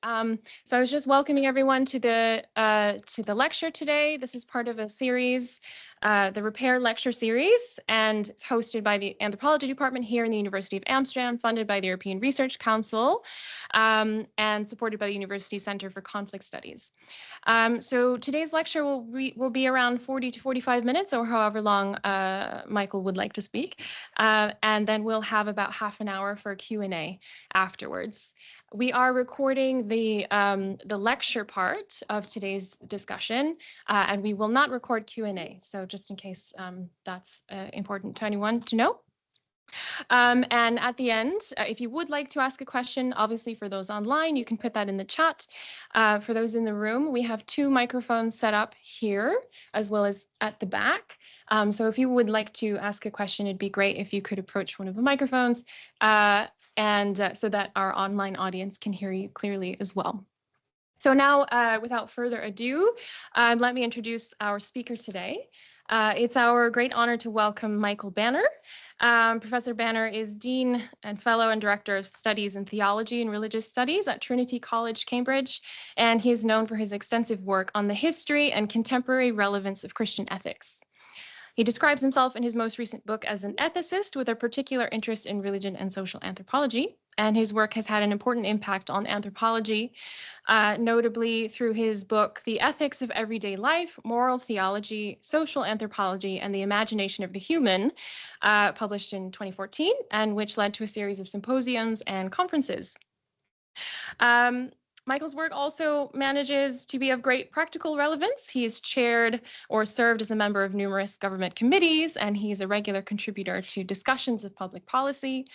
So I was just welcoming everyone to the lecture today. This is part of a series, the Repair Lecture Series, and it's hosted by the Anthropology Department here in the University of Amsterdam, funded by the European Research Council, and supported by the University Center for Conflict Studies. So today's lecture will be around 40 to 45 minutes, or however long Michael would like to speak, and then we'll have about half an hour for Q&A afterwards. We are recording the lecture part of today's discussion, and we will not record Q&A. So just in case that's important to anyone to know. And at the end, if you would like to ask a question, obviously for those online, you can put that in the chat. For those in the room, we have 2 microphones set up here as well as at the back. So if you would like to ask a question, it'd be great if you could approach one of the microphones so that our online audience can hear you clearly as well. So now, without further ado, let me introduce our speaker today. It's our great honor to welcome Michael Banner. Professor Banner is Dean and Fellow and Director of Studies in Theology and Religious Studies at Trinity College, Cambridge, and he is known for his extensive work on the history and contemporary relevance of Christian ethics. He describes himself in his most recent book as an ethicist with a particular interest in religion and social anthropology, and his work has had an important impact on anthropology, notably through his book, The Ethics of Everyday Life, Moral Theology, Social Anthropology, and the Imagination of the Human, published in 2014, and which led to a series of symposiums and conferences. Michael's work also manages to be of great practical relevance. He's chaired or served as a member of numerous government committees, and he's a regular contributor to discussions of public policy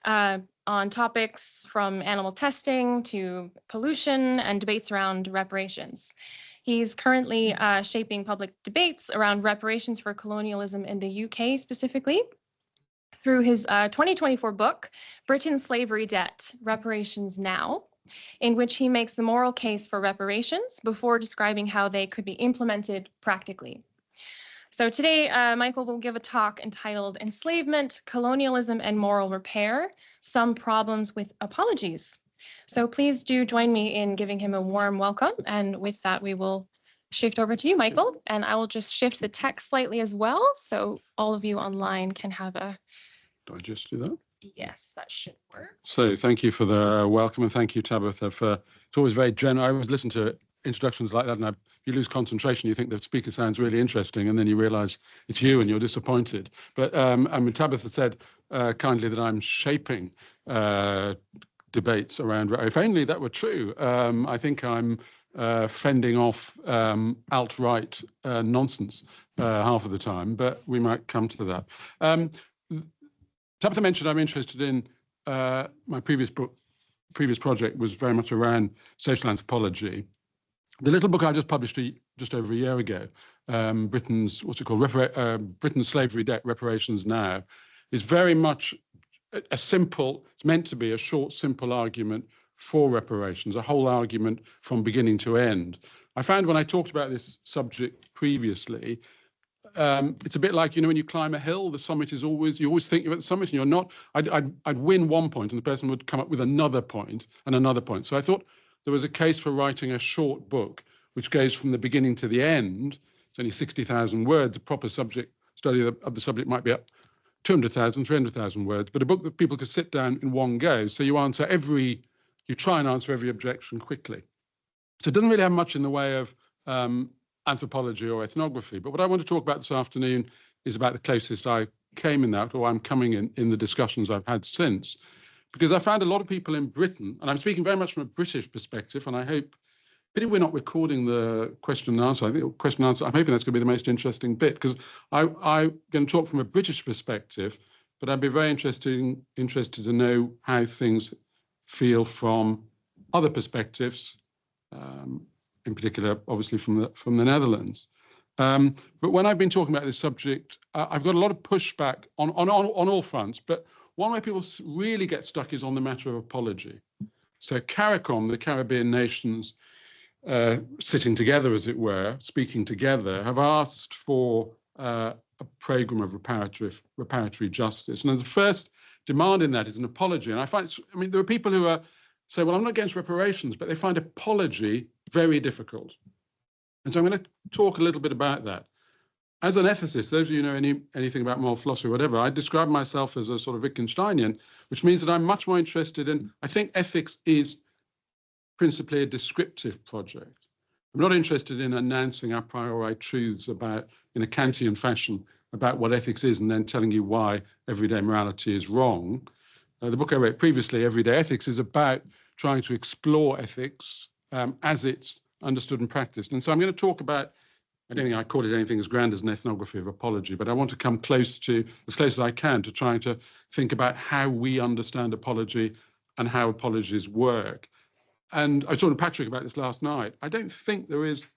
on topics from animal testing to pollution and debates around reparations. He's currently shaping public debates around reparations for colonialism in the UK specifically, through his 2024 book, Britain's Slavery Debt, Reparations Now, in which he makes the moral case for reparations before describing how they could be implemented practically. So today, Michael will give a talk entitled Enslavement, Colonialism, and Moral Repair, Some Problems with Apologies. So please do join me in giving him a warm welcome. And with that, we will shift over to you, Michael, and I will just shift the text slightly as well, so all of you online can have a... Do I just do that? Yes, that should work. So thank you for the welcome, and thank you, Tabitha, for it's always very general. I always listen to introductions like that, and you lose concentration. You think the speaker sounds really interesting, and then you realise it's you, and you're disappointed. But I mean, Tabitha said kindly that I'm shaping debates around. If only that were true. I think I'm fending off alt-right nonsense half of the time, but we might come to that. Tabitha mentioned I'm interested in my previous project was very much around social anthropology. The little book I just published just over a year ago, Britain's Britain's Slavery Debt, Reparations Now, is very much it's meant to be a short, simple argument for reparations, a whole argument from beginning to end. I found when I talked about this subject previously, it's a bit like, when you climb a hill, the summit is you always think you're at the summit and you're not. I'd win one point and the person would come up with another point and another point. So I thought there was a case for writing a short book which goes from the beginning to the end. It's only 60,000 words. A proper study of the subject might be up 200,000, 300,000 words, but a book that people could sit down in one go. So you try and answer every objection quickly. So it doesn't really have much in the way of anthropology or ethnography, but what I want to talk about this afternoon is about the closest I came in that, or I'm coming in the discussions I've had since, because I found a lot of people in Britain, and I'm speaking very much from a British perspective, and I hope, pity we're not recording the question and answer. I think question and answer, I'm hoping that's going to be the most interesting bit, because I'm going to talk from a British perspective, but I'd be very interested to know how things feel from other perspectives, in particular, obviously from the Netherlands. But when I've been talking about this subject, I've got a lot of pushback on all fronts. But one way people really get stuck is on the matter of apology. So CARICOM, the Caribbean nations sitting together, as it were, speaking together, have asked for a program of reparatory justice. And the first demand in that is an apology. And I find, there are people who are say, well, I'm not against reparations, but they find apology very difficult. And so I'm going to talk a little bit about that. As an ethicist, those of you who know anything about moral philosophy or whatever, I describe myself as a sort of Wittgensteinian, which means that I'm much more interested in, I think ethics is principally a descriptive project. I'm not interested in announcing a priori truths about, in a Kantian fashion, about what ethics is and then telling you why everyday morality is wrong. The book I wrote previously, Everyday Ethics, is about trying to explore ethics as it's understood and practiced. And so I'm going to talk about, I don't think I call it anything as grand as an ethnography of apology, but I want to come as close as I can to trying to think about how we understand apology and how apologies work. And I was talking to Patrick about this last night. I don't think there is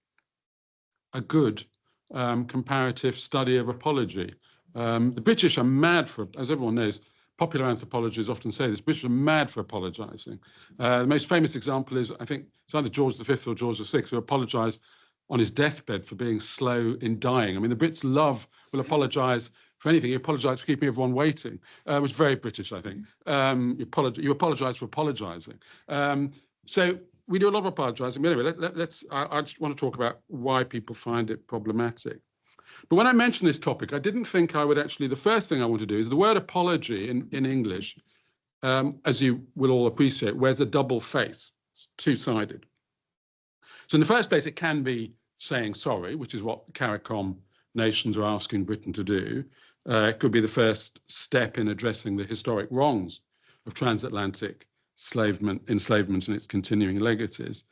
a good comparative study of apology. The British are mad for, as everyone knows, popular anthropologists often say this, British are mad for apologising. The most famous example is, I think, it's either George V or George VI who apologised on his deathbed for being slow in dying. I mean, the Brits will apologise for anything. You apologise for keeping everyone waiting, which is very British, I think. You apologise for apologising. So we do a lot of apologising. But anyway, I just want to talk about why people find it problematic. But when I mentioned this topic, I didn't think I would actually, the first thing I want to do is the word apology in English, as you will all appreciate, wears a double face. It's two-sided. So in the first place, it can be saying sorry, which is what CARICOM nations are asking Britain to do. It could be the first step in addressing the historic wrongs of transatlantic enslavement and its continuing legacies.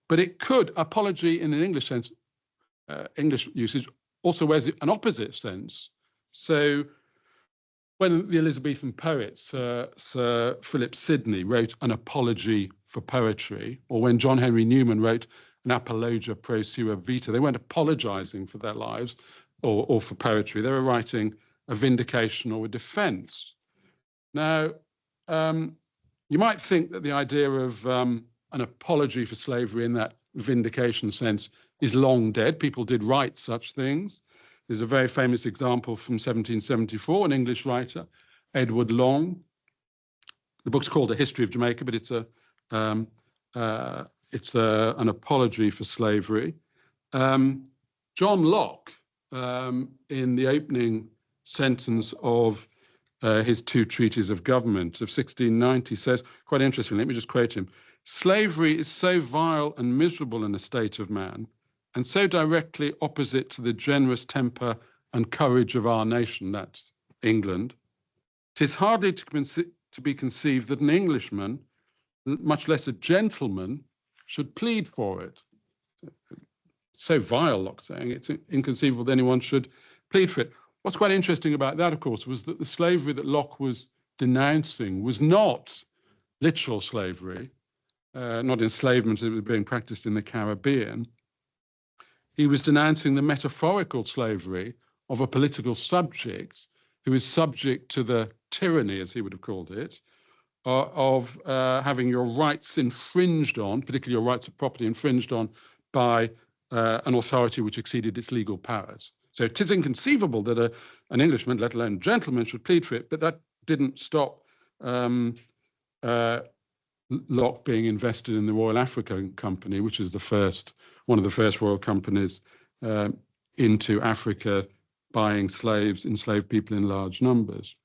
But it could, apology in an English sense, English usage, also wears an opposite sense. So when the Elizabethan poet Sir Philip Sidney wrote an apology for poetry, or when John Henry Newman wrote an apologia pro sua vita, they weren't apologizing for their lives or for poetry. They were writing a vindication or a defense. Now, you might think that the idea of an apology for slavery in that vindication sense is long dead. People did write such things. There's a very famous example from 1774, an English writer, Edward Long. The book's called A History of Jamaica, but it's an apology for slavery. John Locke, in the opening sentence of his two treatises of government of 1690, says, quite interesting, let me just quote him, "Slavery is so vile and miserable an estate of man, and so directly opposite to the generous temper and courage of our nation," that's England, "'tis hardly to be conceived that an Englishman, much less a gentleman, should plead for it." So vile, Locke saying, it's inconceivable that anyone should plead for it. What's quite interesting about that, of course, was that the slavery that Locke was denouncing was not literal slavery, not enslavement as it was being practiced in the Caribbean. He was denouncing the metaphorical slavery of a political subject who is subject to the tyranny, as he would have called it, of having your rights infringed on, particularly your rights of property infringed on by an authority which exceeded its legal powers. So it is inconceivable that an Englishman, let alone a gentleman, should plead for it, but that didn't stop Locke being invested in the Royal African Company, which is one of the first royal companies into Africa, buying slaves, enslaved people in large numbers.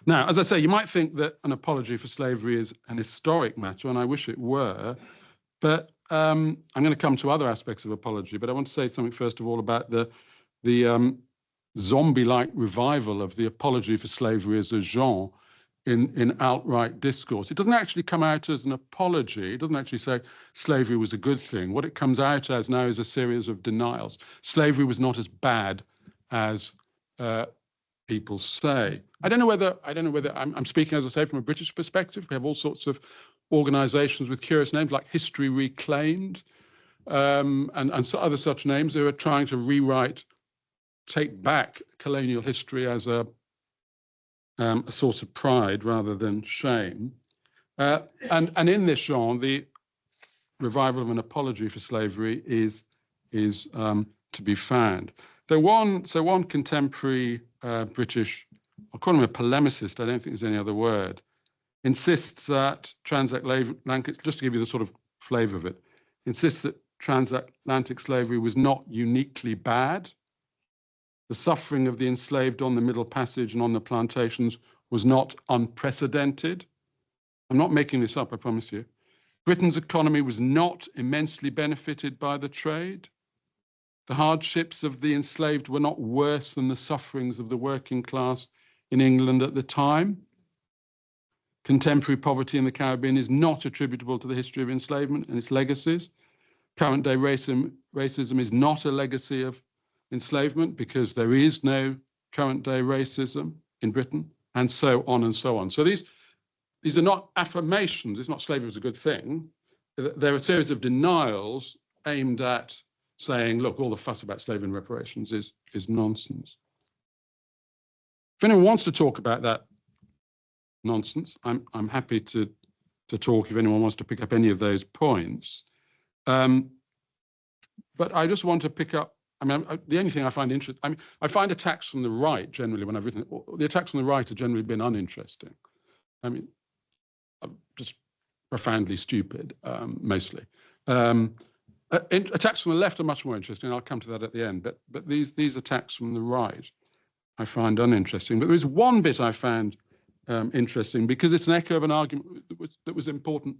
Now, as I say, you might think that an apology for slavery is an historic matter, and I wish it were, but I'm going to come to other aspects of apology, but I want to say something first of all about the zombie-like revival of the apology for slavery as a genre in outright discourse. It doesn't actually come out as an apology. It doesn't actually say slavery was a good thing. What it comes out as now is a series of denials. Slavery was not as bad as people say. I don't know whether I'm speaking, as I say, from a British perspective. We have all sorts of organizations with curious names like History Reclaimed and so other such names who are trying to take back colonial history as a source of pride rather than shame. And in this genre, the revival of an apology for slavery is to be found. One contemporary British, I'll call him a polemicist, I don't think there's any other word, insists that transatlantic, just to give you the sort of flavor of it, insists that transatlantic slavery was not uniquely bad. The suffering of the enslaved on the Middle Passage and on the plantations was not unprecedented. I'm not making this up, I promise you. Britain's economy was not immensely benefited by the trade. The hardships of the enslaved were not worse than the sufferings of the working class in England at the time. Contemporary poverty in the Caribbean is not attributable to the history of enslavement and its legacies. Current day racism is not a legacy of enslavement because there is no current day racism in Britain, and so on and so on. So these are not affirmations. It's not slavery was a good thing. There are a series of denials aimed at saying, look, all the fuss about slavery and reparations is nonsense. If anyone wants to talk about that nonsense, I'm happy to talk if anyone wants to pick up any of those points. But I just want to pick up, the only thing I find interesting, I find attacks from the right generally when I've written it, the attacks from the right have generally been uninteresting. Just profoundly stupid, mostly. Attacks from the left are much more interesting. I'll come to that at the end. But these attacks from the right I find uninteresting. But there is one bit I found interesting because it's an echo of an argument that was important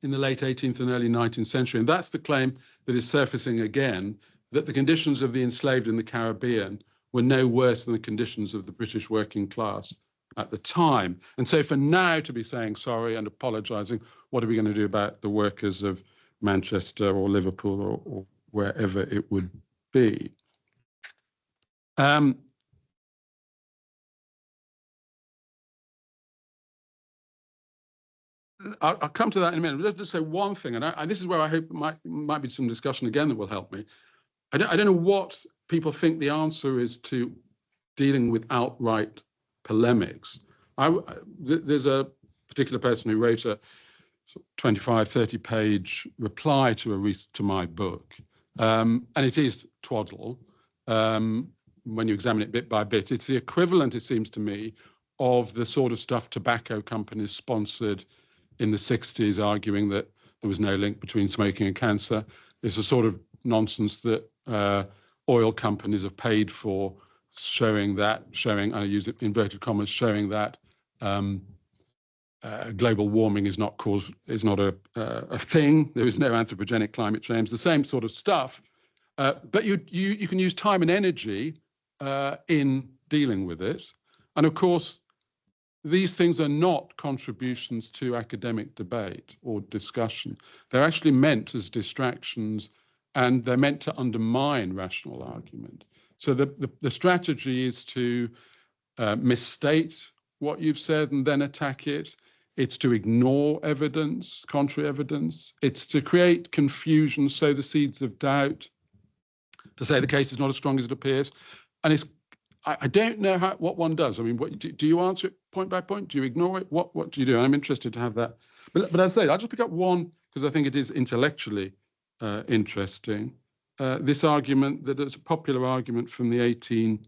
in the late 18th and early 19th century. And that's the claim that is surfacing again, that the conditions of the enslaved in the Caribbean were no worse than the conditions of the British working class at the time. And so for now to be saying sorry and apologising, what are we going to do about the workers of Manchester or Liverpool or wherever it would be? I'll come to that in a minute. Let's just say one thing, and this is where I hope might be some discussion again that will help me. I don't know what people think the answer is to dealing with outright polemics. There's a particular person who wrote a 25, 30-page reply to my book, and it is twaddle. When you examine it bit by bit, it's the equivalent, it seems to me, of the sort of stuff tobacco companies sponsored in the 60s, arguing that there was no link between smoking and cancer. It's a sort of nonsense that oil companies have paid for, showing, I use it in inverted commas, showing that global warming is not a thing. There is no anthropogenic climate change. The same sort of stuff, but you can use time and energy in dealing with it. And of course, these things are not contributions to academic debate or discussion. They're actually meant as distractions, and they're meant to undermine rational argument. So the strategy is to misstate what you've said and then attack it. It's to ignore evidence, contrary evidence. It's to create confusion, sow the seeds of doubt, to say the case is not as strong as it appears. And I don't know what one does. What do you answer it point by point? Do you ignore it? What do you do? I'm interested to have that. But as I say, I'll just pick up one because I think it is intellectually interesting. This argument that it's a popular argument from the 1800s,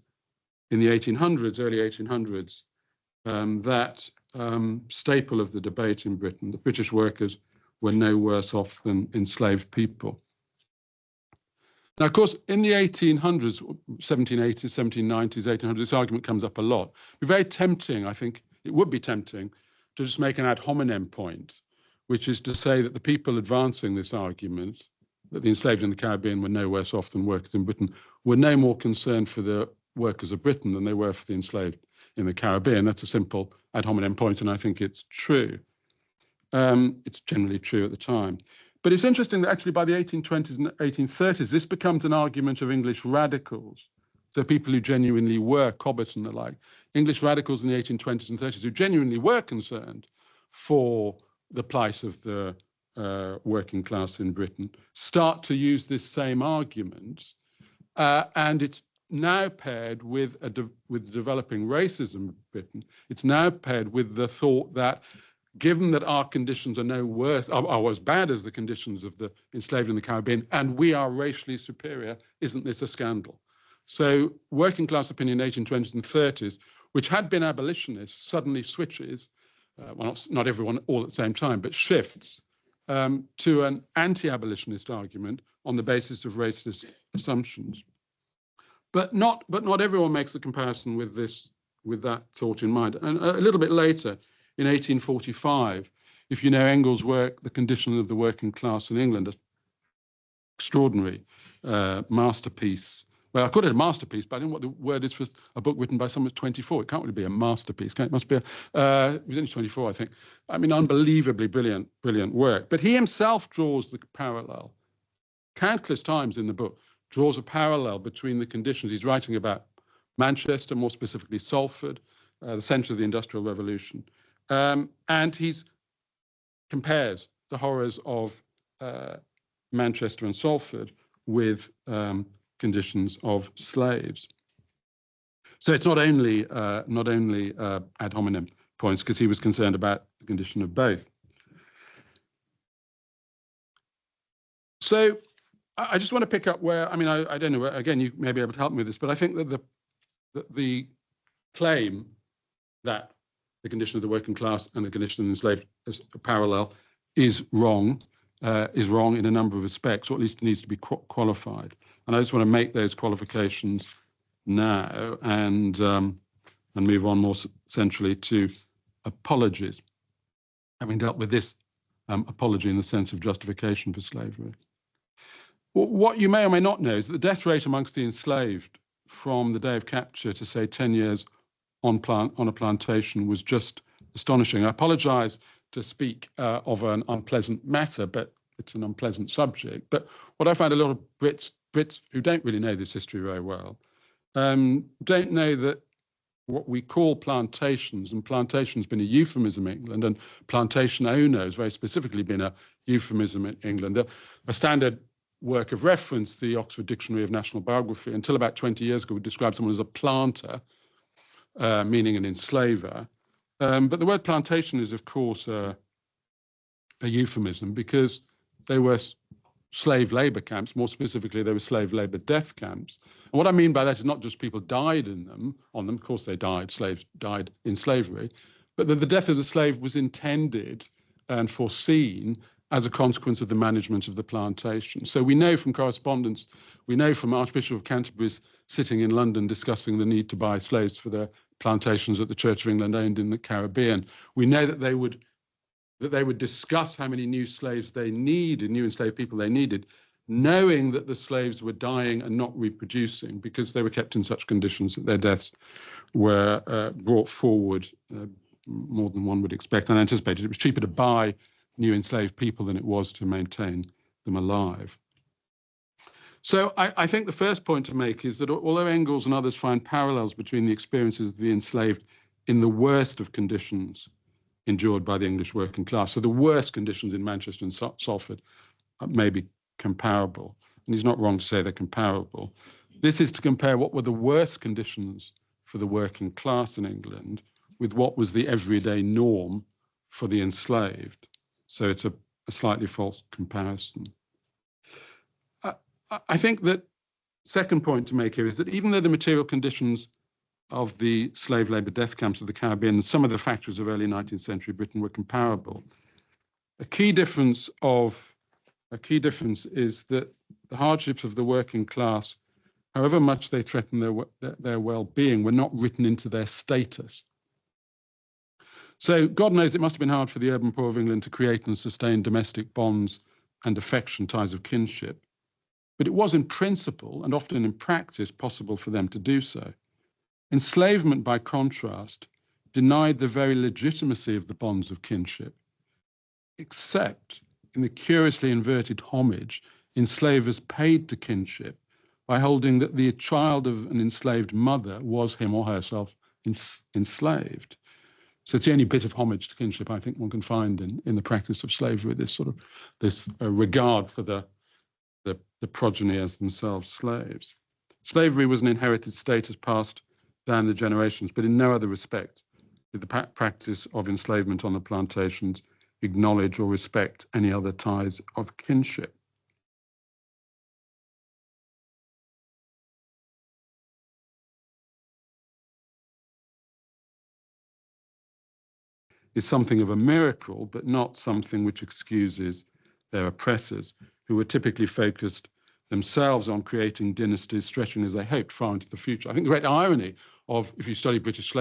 early 1800s, that staple of the debate in Britain, the British workers were no worse off than enslaved people. Now, of course, in the 1800s, 1780s, 1790s, 1800s, this argument comes up a lot. It'd be very tempting, I think, it would be tempting to just make an ad hominem point, which is to say that the people advancing this argument, that the enslaved in the Caribbean were no worse off than workers in Britain, were no more concerned for the workers of Britain than they were for the enslaved in the Caribbean. That's a simple ad hominem point, and I think it's true. It's generally true at the time. But it's interesting that actually by the 1820s and 1830s, this becomes an argument of English radicals. So people who genuinely were, Cobbett and the like, English radicals in the 1820s and 30s who genuinely were concerned for the plight of the working class in Britain, start to use this same argument. And it's now paired with developing racism in Britain. It's now paired with the thought that given that our conditions are no worse, are as bad as the conditions of the enslaved in the Caribbean, and we are racially superior, isn't this a scandal? So working class opinion in the 1820s and 30s, which had been abolitionist, suddenly switches well, not everyone all at the same time, but shifts to an anti-abolitionist argument on the basis of racist assumptions. But not everyone makes the comparison with that thought in mind. And a little bit later, in 1845, if you know Engels' work, The Condition of the Working Class in England, an extraordinary masterpiece. Well, I call it a masterpiece, but I don't know what the word is for a book written by someone who's 24. It can't really be a masterpiece. It must be it was only 24, I think. I mean, unbelievably brilliant work. But he himself draws the parallel countless times in the book, draws a parallel between the conditions. He's writing about Manchester, more specifically Salford, the centre of the Industrial Revolution. And he compares the horrors of Manchester and Salford with conditions of slaves. So it's not only ad hominem points, because he was concerned about the condition of both. So I just want to pick up where, I mean, I don't know, again, you may be able to help me with this, but I think that the claim that the condition of the working class and the condition of the enslaved as a parallel is wrong in a number of respects, or at least needs to be qualified. And I just want to make those qualifications now and move on more centrally to apologies, having dealt with this apology in the sense of justification for slavery. What you may or may not know is that the death rate amongst the enslaved from the day of capture to, say, 10 years on a plantation was just astonishing. I apologize to speak of an unpleasant matter, but it's an unpleasant subject. But what I find a lot of Brits who don't really know this history very well, don't know that what we call plantations, and plantation's been a euphemism in England, and plantation owner has very specifically been a euphemism in England. A standard work of reference, the Oxford Dictionary of National Biography, until about 20 years ago, would describe someone as a planter, meaning an enslaver. But the word plantation is, of course, a euphemism, because they were slave labor camps. More specifically, they were slave labor death camps. And what I mean by that is not just people died on them. Of course, they died. Slaves died in slavery, but that the death of the slave was intended and foreseen as a consequence of the management of the plantation. So we know from correspondence, we know from Archbishop of Canterbury's sitting in London discussing the need to buy slaves for the plantations that the Church of England owned in the Caribbean. We know that they would discuss how many new slaves they needed, new enslaved people they needed, knowing that the slaves were dying and not reproducing because they were kept in such conditions that their deaths were brought forward more than one would expect and anticipated. It was cheaper to buy new enslaved people than it was to maintain them alive. So I think the first point to make is that although Engels and others find parallels between the experiences of the enslaved in the worst of conditions endured by the English working class, so the worst conditions in Manchester and Salford may be comparable, and he's not wrong to say they're comparable. This is to compare what were the worst conditions for the working class in England with what was the everyday norm for the enslaved. So it's a slightly false comparison. I think that second point to make here is that even though the material conditions of the slave labor death camps of the Caribbean and some of the factories of early 19th century Britain were comparable, a key difference is that the hardships of the working class, however much they threaten their well-being, were not written into their status. So God knows it must have been hard for the urban poor of England to create and sustain domestic bonds and affection, ties of kinship. But it was in principle and often in practice possible for them to do so. Enslavement, by contrast, denied the very legitimacy of the bonds of kinship, except in the curiously inverted homage enslavers paid to kinship by holding that the child of an enslaved mother was him or herself enslaved. So it's the only bit of homage to kinship I think one can find in the practice of slavery, this regard for the progeny as themselves slaves. Slavery was an inherited status passed down the generations, but in no other respect did the practice of enslavement on the plantations acknowledge or respect any other ties of kinship. is something of a miracle, but not something which excuses their oppressors, who were typically focused themselves on creating dynasties stretching, as they hoped, far into the future. I think the great irony of, if you study British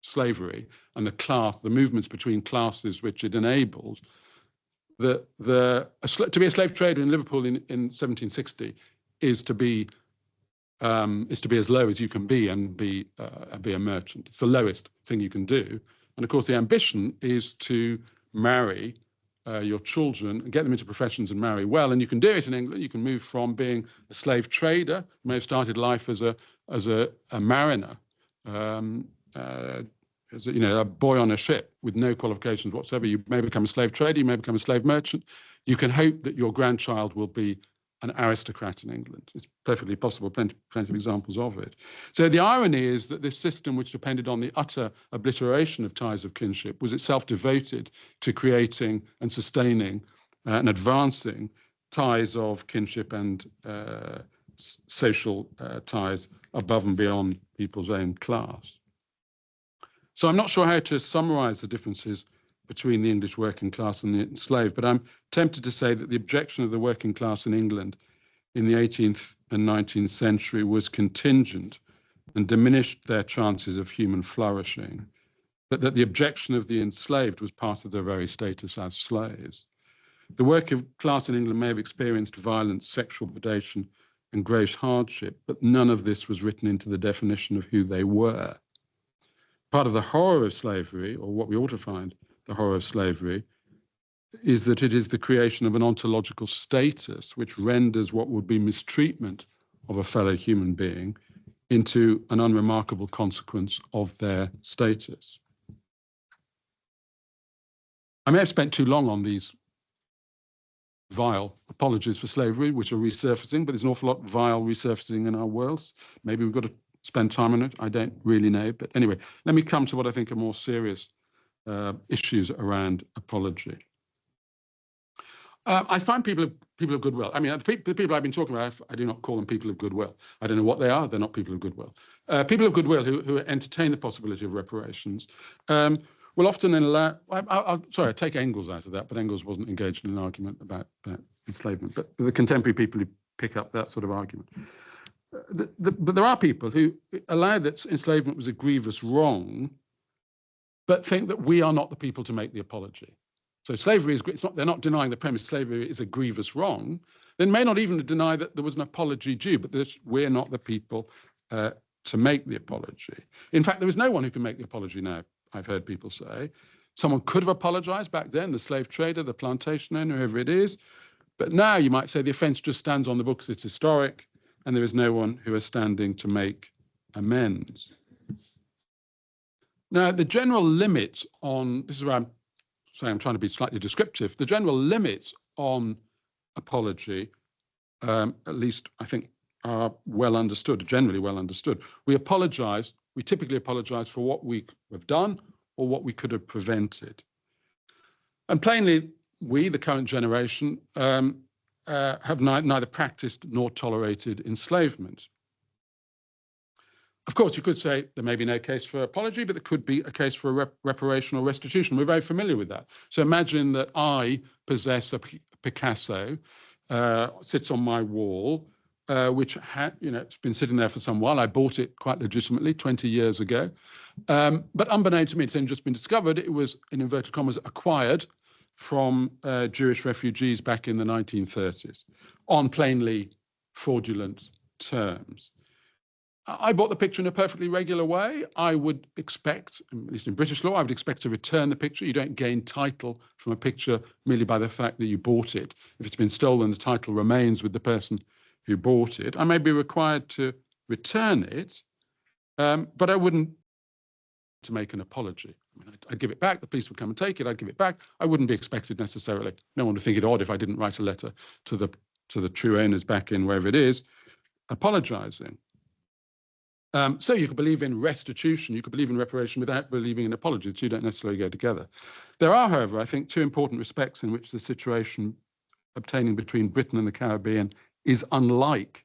slavery and the movements between classes which it enabled, to be a slave trader in Liverpool in 1760 is to be as low as you can be and be a merchant. It's the lowest thing you can do. And of course, the ambition is to marry your children and get them into professions and marry well. And you can do it in England. You can move from being a slave trader, you may have started life as a mariner, as a boy on a ship with no qualifications whatsoever. You may become a slave trader, you may become a slave merchant. You can hope that your grandchild will be an aristocrat in England. It's perfectly possible, plenty of examples of it. So the irony is that this system, which depended on the utter obliteration of ties of kinship, was itself devoted to creating and sustaining and advancing ties of kinship and social ties above and beyond people's own class. So I'm not sure how to summarize the differences between the English working class and the enslaved, but I'm tempted to say that the objection of the working class in England in the 18th and 19th century was contingent and diminished their chances of human flourishing, but that the objection of the enslaved was part of their very status as slaves. The working class in England may have experienced violence, sexual predation, and gross hardship, but none of this was written into the definition of who they were. Part of the horror of slavery, or what we ought to find the horror of slavery, is that it is the creation of an ontological status which renders what would be mistreatment of a fellow human being into an unremarkable consequence of their status. I may have spent too long on these vile apologies for slavery, which are resurfacing, but there's an awful lot of vile resurfacing in our worlds. Maybe we've got to spend time on it. I don't really know. But anyway, let me come to what I think are more serious issues around apology. I find people of goodwill. I mean, the people I've been talking about, I do not call them people of goodwill. I don't know what they are. They're not people of goodwill. People of goodwill who entertain the possibility of reparations will often allow. I take Engels out of that, but Engels wasn't engaged in an argument about enslavement. But the contemporary people who pick up that sort of argument. But there are people who allow that enslavement was a grievous wrong, but think that we are not the people to make the apology. So slavery is, they're not denying the premise slavery is a grievous wrong. They may not even deny that there was an apology due, but we're not the people to make the apology. In fact, there is no one who can make the apology now, I've heard people say. Someone could have apologized back then, the slave trader, the plantation owner, whoever it is. But now you might say the offense just stands on the books, it's historic, and there is no one who is standing to make amends. Now, the general limits on, this is where I'm saying I'm trying to be slightly descriptive, the general limits on apology, at least I think, are well understood, generally well understood. We typically apologize for what we have done or what we could have prevented. And plainly, we, the current generation, have neither practiced nor tolerated enslavement. Of course, you could say there may be no case for apology, but there could be a case for reparation or restitution. We're very familiar with that. So imagine that I possess a Picasso, sits on my wall, which it's been sitting there for some while. I bought it quite legitimately 20 years ago. But unbeknown to me, it's only just been discovered, it was, in inverted commas, acquired from Jewish refugees back in the 1930s on plainly fraudulent terms. I bought the picture in a perfectly regular way. I would expect, at least in British law, I would expect to return the picture. You don't gain title from a picture merely by the fact that you bought it. If it's been stolen, the title remains with the person who bought it. I may be required to return it, but I wouldn't to make an apology. I mean, I'd give it back. The police would come and take it. I'd give it back. I wouldn't be expected necessarily. No one would think it odd if I didn't write a letter to the true owners back in wherever it is, apologizing. So you could believe in restitution, you could believe in reparation without believing in apology. The two don't necessarily go together. There are, however, I think, two important respects in which the situation obtaining between Britain and the Caribbean is unlike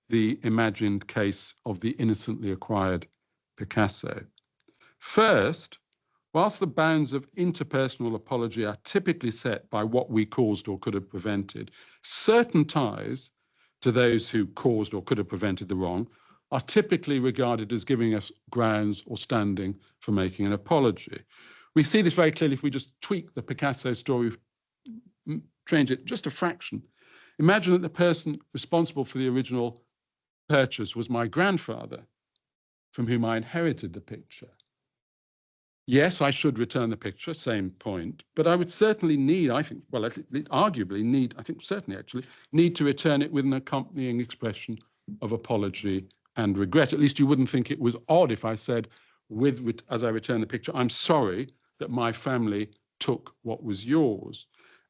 the imagined case of the innocently acquired Picasso. First, whilst the bounds of interpersonal apology are typically set by what we caused or could have prevented, certain ties to those who caused or could have prevented the wrong are typically regarded as giving us grounds or standing for making an apology. We see this very clearly if we just tweak the Picasso story, change it just a fraction. Imagine that the person responsible for the original purchase was my grandfather, from whom I inherited the picture. Yes, I should return the picture, same point, but I would certainly need, I think, well, arguably need, I think certainly actually, need to return it with an accompanying expression of apology and regret. At least you wouldn't think it was odd if I said, as I return the picture, I'm sorry that my family took what was yours.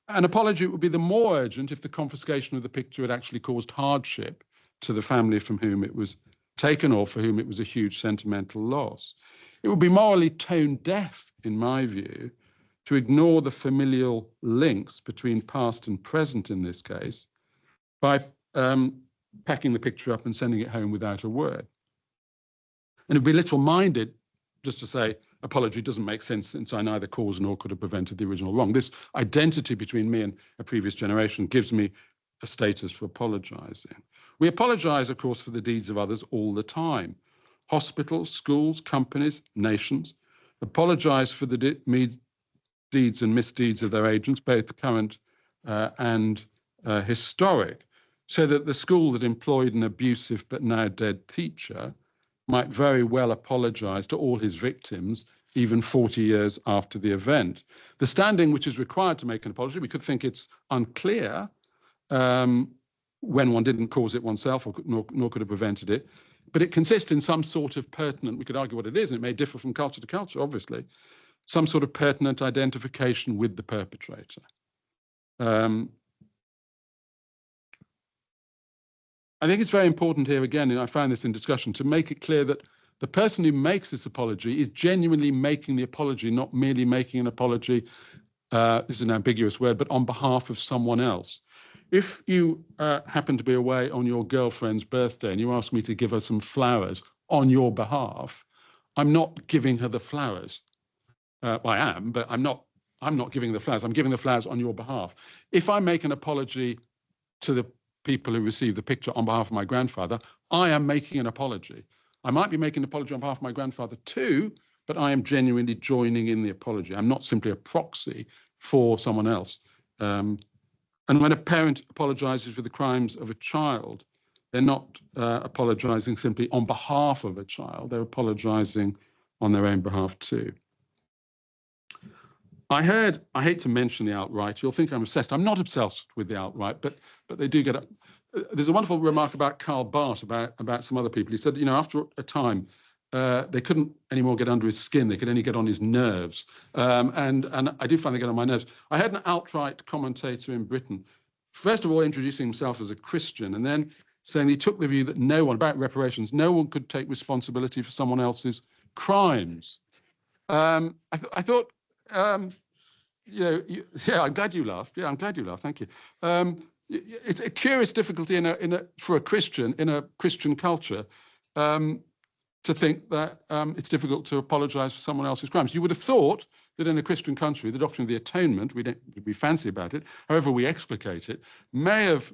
An apology would be the more urgent if the confiscation of the picture had actually caused hardship to the family from whom it was taken or for whom it was a huge sentimental loss. It would be morally tone deaf, in my view, to ignore the familial links between past and present in this case by packing the picture up and sending it home without a word. And it would be literal-minded just to say, apology doesn't make sense since I neither caused nor could have prevented the original wrong. This identity between me and a previous generation gives me a status for apologizing. We apologize, of course, for the deeds of others all the time. Hospitals, schools, companies, nations apologize for the deeds and misdeeds of their agents, both current and historic, so that the school that employed an abusive but now dead teacher might very well apologize to all his victims, even 40 years after the event. The standing which is required to make an apology, we could think it's unclear when one didn't cause it oneself or nor could have prevented it, but it consists in some sort of pertinent, we could argue what it is, and it may differ from culture to culture, obviously, some sort of pertinent identification with the perpetrator. I think it's very important here, again, and I found this in discussion, to make it clear that the person who makes this apology is genuinely making the apology, not merely making an apology, this is an ambiguous word, but on behalf of someone else. If you happen to be away on your girlfriend's birthday and you ask me to give her some flowers on your behalf, I'm not giving her the flowers. I am, but I'm not giving the flowers. I'm giving the flowers on your behalf. If I make an apology to the people who received the picture on behalf of my grandfather, I am making an apology. I might be making an apology on behalf of my grandfather too, but I am genuinely joining in the apology. I'm not simply a proxy for someone else. And when a parent apologizes for the crimes of a child, they're not apologizing simply on behalf of a child. They're apologizing on their own behalf too. I hate to mention the alt-right. You'll think I'm obsessed. I'm not obsessed with the alt-right, but they do get up. There's a wonderful remark about Karl Barth about some other people. He said, you know, after a time, they couldn't anymore get under his skin. They could only get on his nerves. And I do find they get on my nerves. I had an alt-right commentator in Britain, first of all, introducing himself as a Christian, and then saying he took the view that no one, about reparations, no one could take responsibility for someone else's crimes. I thought, yeah, I'm glad you laughed. Yeah, I'm glad you laughed. Thank you. It's a curious difficulty for a Christian in a Christian culture to think that it's difficult to apologize for someone else's crimes. You would have thought that in a Christian country, the doctrine of the atonement, we don't be fancy about it, however we explicate it, may have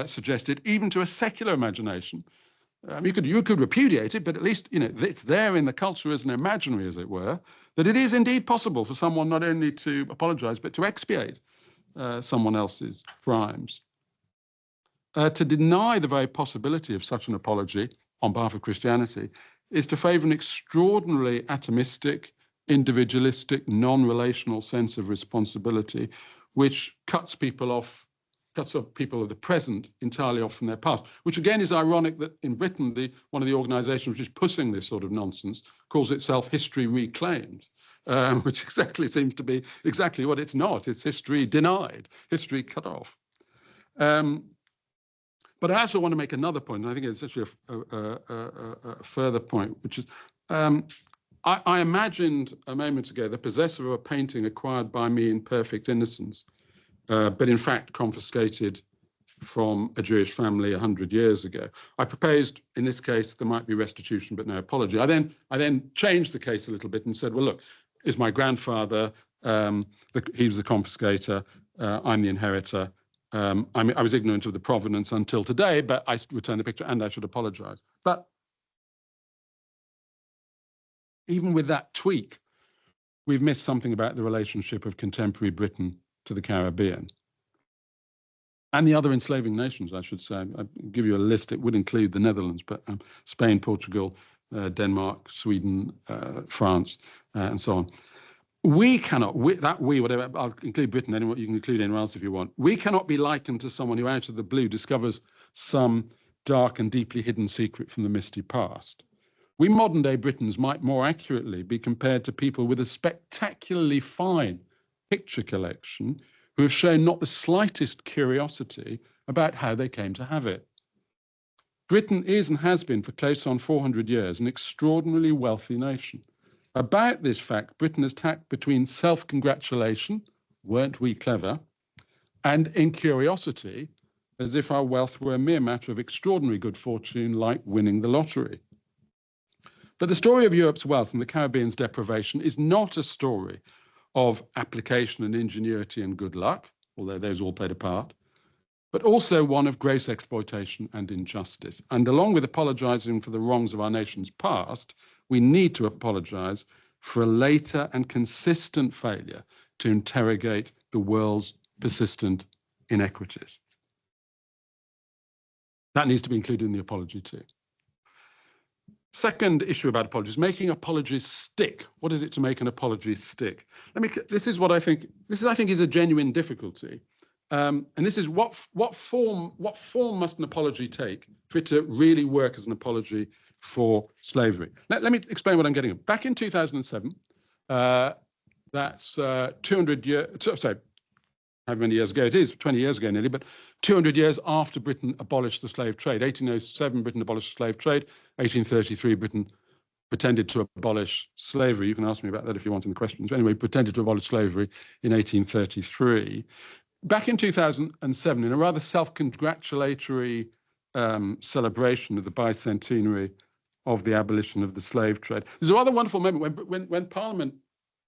suggested, even to a secular imagination, you could repudiate it, but at least, you know, it's there in the culture as an imaginary, as it were, that it is indeed possible for someone not only to apologize, but to expiate someone else's crimes. To deny the very possibility of such an apology on behalf of Christianity is to favor an extraordinarily atomistic, individualistic, non-relational sense of responsibility, which cuts people of the present entirely off from their past, which again is ironic that in Britain, one of the organizations which is pushing this sort of nonsense calls itself History Reclaimed, which exactly seems to be exactly what it's not. It's history denied, history cut off. But I also want to make another point, and I think it's actually a further point, which is I imagined a moment ago the possessor of a painting acquired by me in perfect innocence, but in fact confiscated from a Jewish family 100 years ago. I proposed, in this case, there might be restitution, but no apology. I then changed the case a little bit and said, well, look, is my grandfather. He was the confiscator. I'm the inheritor. I was ignorant of the provenance until today, but I return the picture and I should apologize. But even with that tweak, we've missed something about the relationship of contemporary Britain to the Caribbean and the other enslaving nations, I should say. I'll give you a list. It would include the Netherlands, but Spain, Portugal, Denmark, Sweden, France, and so on. We cannot, whatever, I'll include Britain, anyone, you can include anyone else if you want. We cannot be likened to someone who out of the blue discovers some dark and deeply hidden secret from the misty past. We modern day Britons might more accurately be compared to people with a spectacularly fine picture collection who have shown not the slightest curiosity about how they came to have it. Britain is and has been for close on 400 years an extraordinarily wealthy nation. About this fact, Britain has tacked between self-congratulation, weren't we clever, and incuriosity, as if our wealth were a mere matter of extraordinary good fortune like winning the lottery. But the story of Europe's wealth and the Caribbean's deprivation is not a story of application and ingenuity and good luck, although those all played a part, but also one of gross exploitation and injustice. And along with apologizing for the wrongs of our nation's past, we need to apologize for a later and consistent failure to interrogate the world's persistent inequities. That needs to be included in the apology too. Second issue about apologies, making apologies stick. What is it to make an apology stick? This is I think is a genuine difficulty. And this is what form must an apology take for it to really work as an apology for slavery? Let me explain what I'm getting at. Back in 2007, that's 200 years, sorry, however many years ago it is, 20 years ago nearly, but 200 years after Britain abolished the slave trade. 1807, Britain abolished the slave trade. 1833, Britain pretended to abolish slavery. You can ask me about that if you want in the questions. Anyway, pretended to abolish slavery in 1833. Back in 2007, in a rather self-congratulatory celebration of the bicentenary of the abolition of the slave trade. There's a rather wonderful moment when Parliament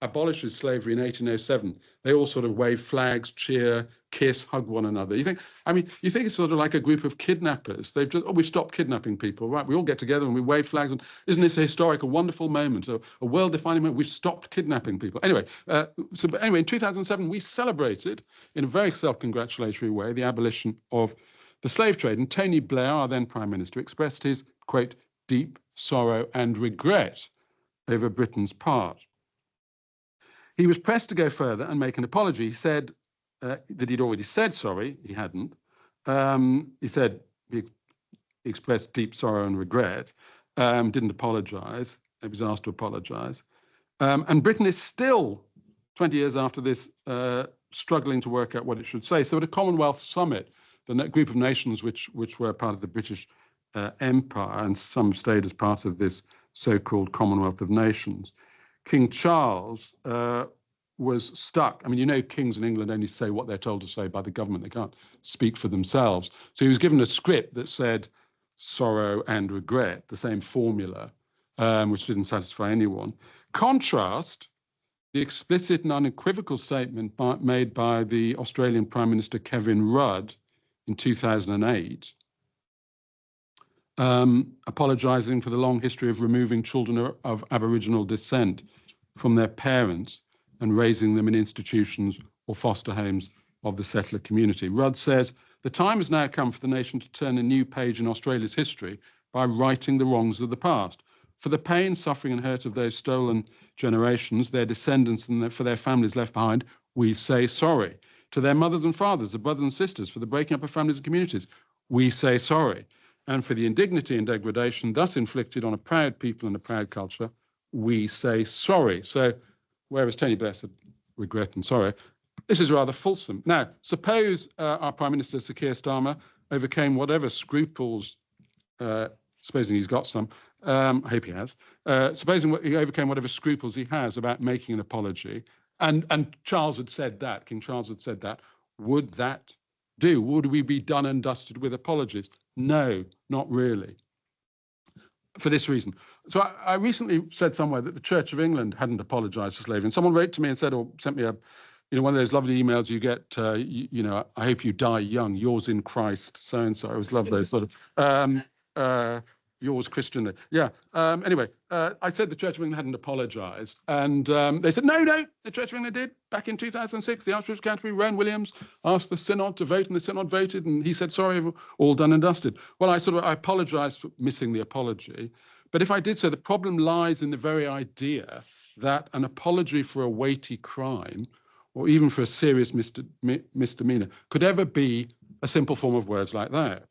abolishes slavery in 1807. They all sort of wave flags, cheer, kiss, hug one another. You think it's sort of like a group of kidnappers. They've just, we stopped kidnapping people, right? We all get together and we wave flags. And isn't this a historic, a wonderful moment, a world-defining moment? We've stopped kidnapping people. Anyway, in 2007, we celebrated in a very self-congratulatory way the abolition of the slave trade. And Tony Blair, our then Prime Minister, expressed his, quote, deep sorrow and regret over Britain's part. He was pressed to go further and make an apology. He said that he'd already said sorry. He hadn't. He said he expressed deep sorrow and regret, didn't apologize. He was asked to apologize. And Britain is still, 20 years after this, struggling to work out what it should say. So at a Commonwealth summit, the group of nations which were part of the British Empire, and some stayed as part of this so-called Commonwealth of Nations, King Charles was stuck. I mean, you know, kings in England only say what they're told to say by the government. They can't speak for themselves. So he was given a script that said sorrow and regret, the same formula, which didn't satisfy anyone. Contrast the explicit and unequivocal statement made by the Australian Prime Minister Kevin Rudd in 2008, apologising for the long history of removing children of Aboriginal descent from their parents and raising them in institutions or foster homes of the settler community. Rudd says, the time has now come for the nation to turn a new page in Australia's history by righting the wrongs of the past. For the pain, suffering and hurt of those stolen generations, their descendants and for their families left behind, we say sorry. To their mothers and fathers, the brothers and sisters, for the breaking up of families and communities, we say sorry. And for the indignity and degradation thus inflicted on a proud people and a proud culture, we say sorry. So whereas Tony Blair said regret and sorrow, this is rather fulsome. Now, suppose our Prime Minister, Sir Keir Starmer, overcame whatever scruples, supposing he's got some, I hope he has, supposing he overcame whatever scruples he has about making an apology, and Charles had said that, King Charles had said that, would that do? Would we be done and dusted with apologies? No, not really. for this reason. So I recently said somewhere that the Church of England hadn't apologized for slavery, and someone wrote to me and said, or sent me a, one of those lovely emails you get, I hope you die young, yours in Christ, so and so. I always love those sort of yours Christianly. Yeah. Anyway, I said the Church of England hadn't apologized, and they said no, the Church of England did back in 2006. The Archbishop of Canterbury, Rowan Williams, asked the Synod to vote, and the Synod voted, and he said sorry, all done and dusted. Well, I apologized for missing the apology, but if I did so, the problem lies in the very idea that an apology for a weighty crime, or even for a serious misdemeanor, could ever be a simple form of words like that.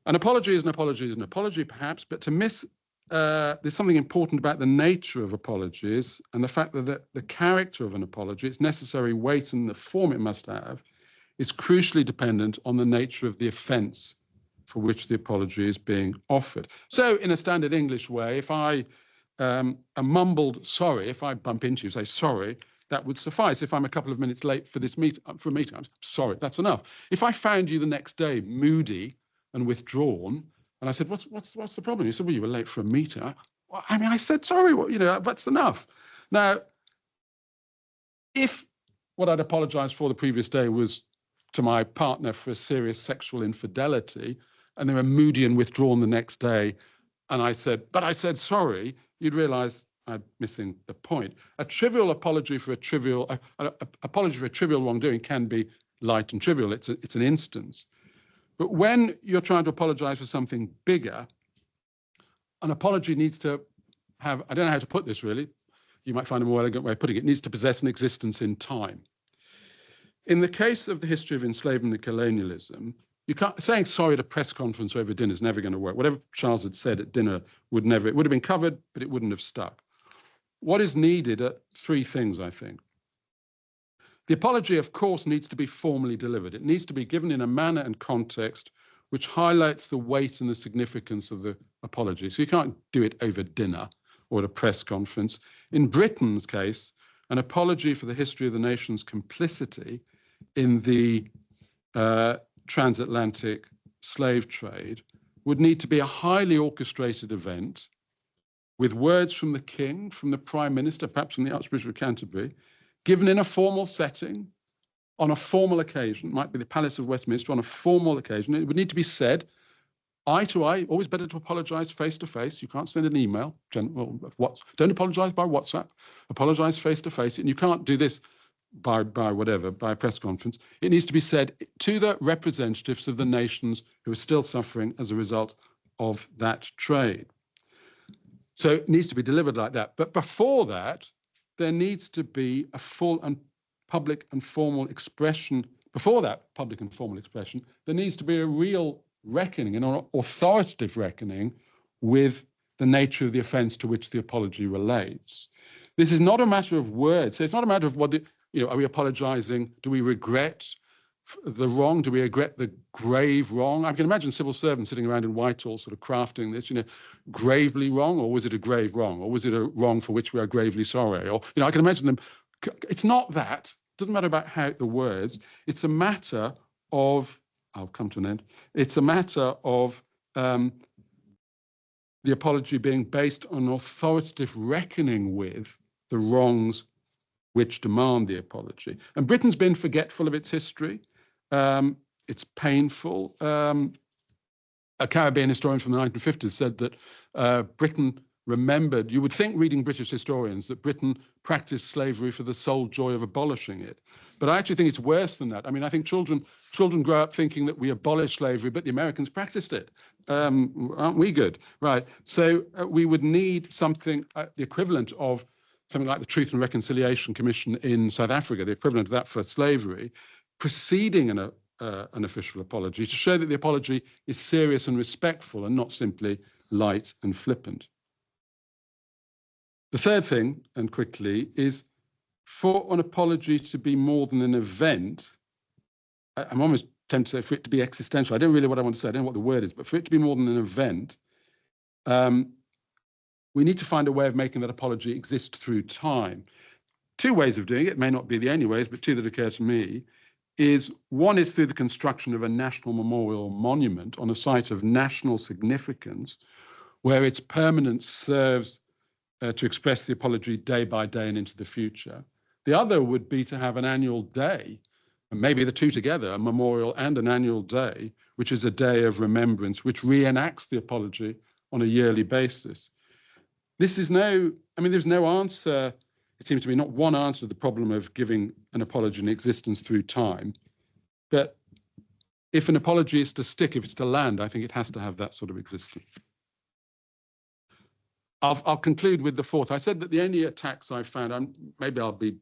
An apology is an apology is an apology, perhaps, but there's something important about the nature of apologies and the fact that the character of an apology, its necessary weight and the form it must have, is crucially dependent on the nature of the offence for which the apology is being offered. So in a standard English way, if I a mumbled sorry, if I bump into you, say sorry, that would suffice. If I'm a couple of minutes late for this meeting, I'm sorry, that's enough. If I found you the next day moody and withdrawn, and I said, what's the problem? You said, well, you were late for a meeting. I said, sorry, that's enough. Now, if what I'd apologized for the previous day was to my partner for a serious sexual infidelity, and they were moody and withdrawn the next day, and I said sorry, you'd realize I'm missing the point. A trivial apology for a trivial wrongdoing can be light and trivial. It's an instance. But when you're trying to apologize for something bigger, an apology needs to have, I don't know how to put this really, you might find a more elegant way of putting it, needs to possess an existence in time. In the case of the history of enslavement and colonialism, you can't, saying sorry at a press conference over dinner is never going to work. Whatever Charles had said at dinner it would have been covered, but it wouldn't have stuck. What is needed are three things, I think. The apology, of course, needs to be formally delivered. It needs to be given in a manner and context which highlights the weight and the significance of the apology. So you can't do it over dinner or at a press conference. In Britain's case, an apology for the history of the nation's complicity in the transatlantic slave trade would need to be a highly orchestrated event with words from the King, from the Prime Minister, perhaps from the Archbishop of Canterbury, given in a formal setting, on a formal occasion, might be the Palace of Westminster, on a formal occasion. It would need to be said, eye to eye, always better to apologise face to face. You can't send an email. Don't apologise by WhatsApp, apologise face to face. And you can't do this by a press conference. It needs to be said to the representatives of the nations who are still suffering as a result of that trade. So it needs to be delivered like that. But before that, there needs to be a full and public and formal expression. Before that public and formal expression, there needs to be a real reckoning, an authoritative reckoning with the nature of the offence to which the apology relates. This is not a matter of words. So it's not a matter of are we apologising? Do we regret the wrong? Do we regret the grave wrong? I can imagine civil servants sitting around in Whitehall sort of crafting this, gravely wrong, or was it a grave wrong? Or was it a wrong for which we are gravely sorry? Or, I can imagine them. It's not that. It doesn't matter about the words. It's a matter of, I'll come to an end. It's a matter of the apology being based on authoritative reckoning with the wrongs which demand the apology. And Britain's been forgetful of its history. It's painful. A Caribbean historian from the 1950s said that Britain remembered, you would think reading British historians, that Britain practiced slavery for the sole joy of abolishing it. But I actually think it's worse than that. I think children grow up thinking that we abolished slavery, but the Americans practiced it. Aren't we good? Right. So we would need something, the equivalent of something like the Truth and Reconciliation Commission in South Africa, the equivalent of that for slavery, preceding an official apology to show that the apology is serious and respectful and not simply light and flippant. The third thing, and quickly, is for an apology to be more than an event. I'm almost tempted to say for it to be existential. I don't really know what I want to say. I don't know what the word is, but for it to be more than an event, we need to find a way of making that apology exist through time. Two ways of doing it, may not be the only ways, but two that occur to me, is one is through the construction of a national memorial monument on a site of national significance, where its permanence serves to express the apology day by day and into the future. The other would be to have an annual day, and maybe the two together, a memorial and an annual day, which is a day of remembrance, which reenacts the apology on a yearly basis. This is there's no answer, it seems to me, not one answer to the problem of giving an apology an existence through time. But if an apology is to stick, if it's to land, I think it has to have that sort of existence. I'll conclude with the fourth. I said that the only attacks I found, maybe I'll be,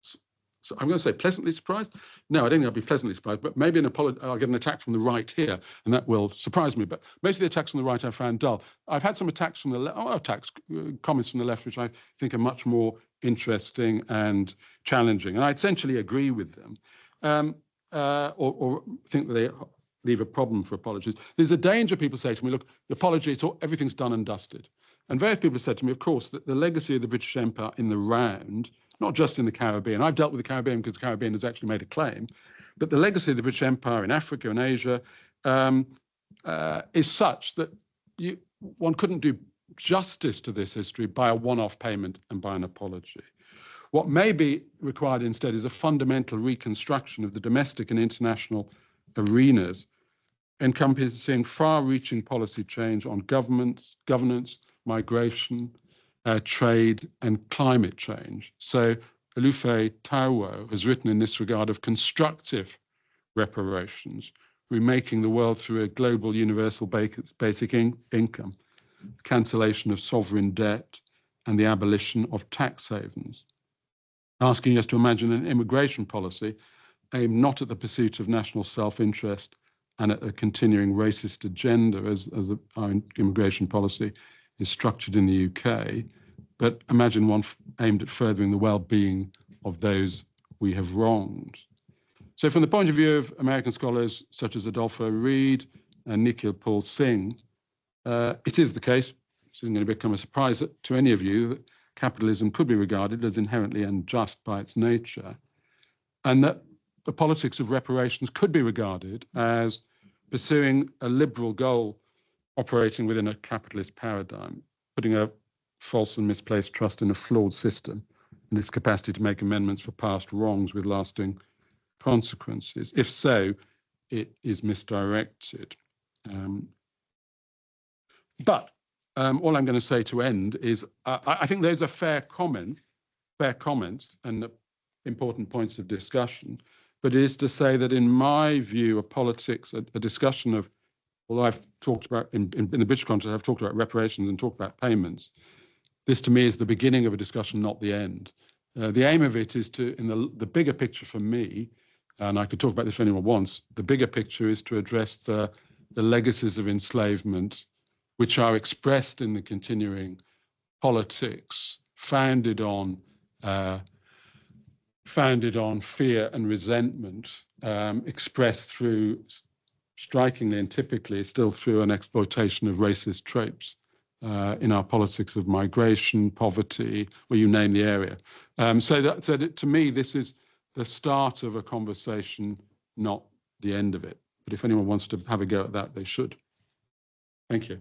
so I'm going to say pleasantly surprised. No, I don't think I'll be pleasantly surprised, but maybe I'll get an attack from the right here, and that will surprise me. But most of the attacks from the right I found dull. I've had some attacks from the left, comments from the left, which I think are much more interesting and challenging. And I essentially agree with them, or think that they leave a problem for apologies. There's a danger, people say to me, look, the apology, everything's done and dusted. And various people have said to me, of course, that the legacy of the British Empire in the round, not just in the Caribbean, I've dealt with the Caribbean because the Caribbean has actually made a claim, but the legacy of the British Empire in Africa and Asia is such that one couldn't do justice to this history by a one-off payment and by an apology. What may be required instead is a fundamental reconstruction of the domestic and international arenas, encompassing far-reaching policy change on governance, migration, trade, and climate change. So Olufe Taiwo has written in this regard of constructive reparations, remaking the world through a global universal basic income, cancellation of sovereign debt, and the abolition of tax havens, asking us to imagine an immigration policy aimed not at the pursuit of national self-interest and at a continuing racist agenda as our immigration policy is structured in the UK, but imagine one aimed at furthering the well-being of those we have wronged. So from the point of view of American scholars such as Adolfo Reed and Nikhil Paul Singh, it is the case, this isn't going to become a surprise to any of you, that capitalism could be regarded as inherently unjust by its nature, and that the politics of reparations could be regarded as pursuing a liberal goal operating within a capitalist paradigm, putting a false and misplaced trust in a flawed system and its capacity to make amendments for past wrongs with lasting consequences. If so, it is misdirected. But all I'm going to say to end is I think those are fair comments and important points of discussion. But it is to say that in my view, a discussion of, although I've talked about, in the British context, I've talked about reparations and talked about payments. This to me is the beginning of a discussion, not the end. The aim of it is to, in the bigger picture for me, and I could talk about this if anyone wants, the bigger picture is to address the legacies of enslavement, which are expressed in the continuing politics founded on fear and resentment, expressed through, strikingly and typically still through, an exploitation of racist tropes in our politics of migration, poverty, well, you name the area. So that to me, this is the start of a conversation, not the end of it. But if anyone wants to have a go at that, they should. Thank you.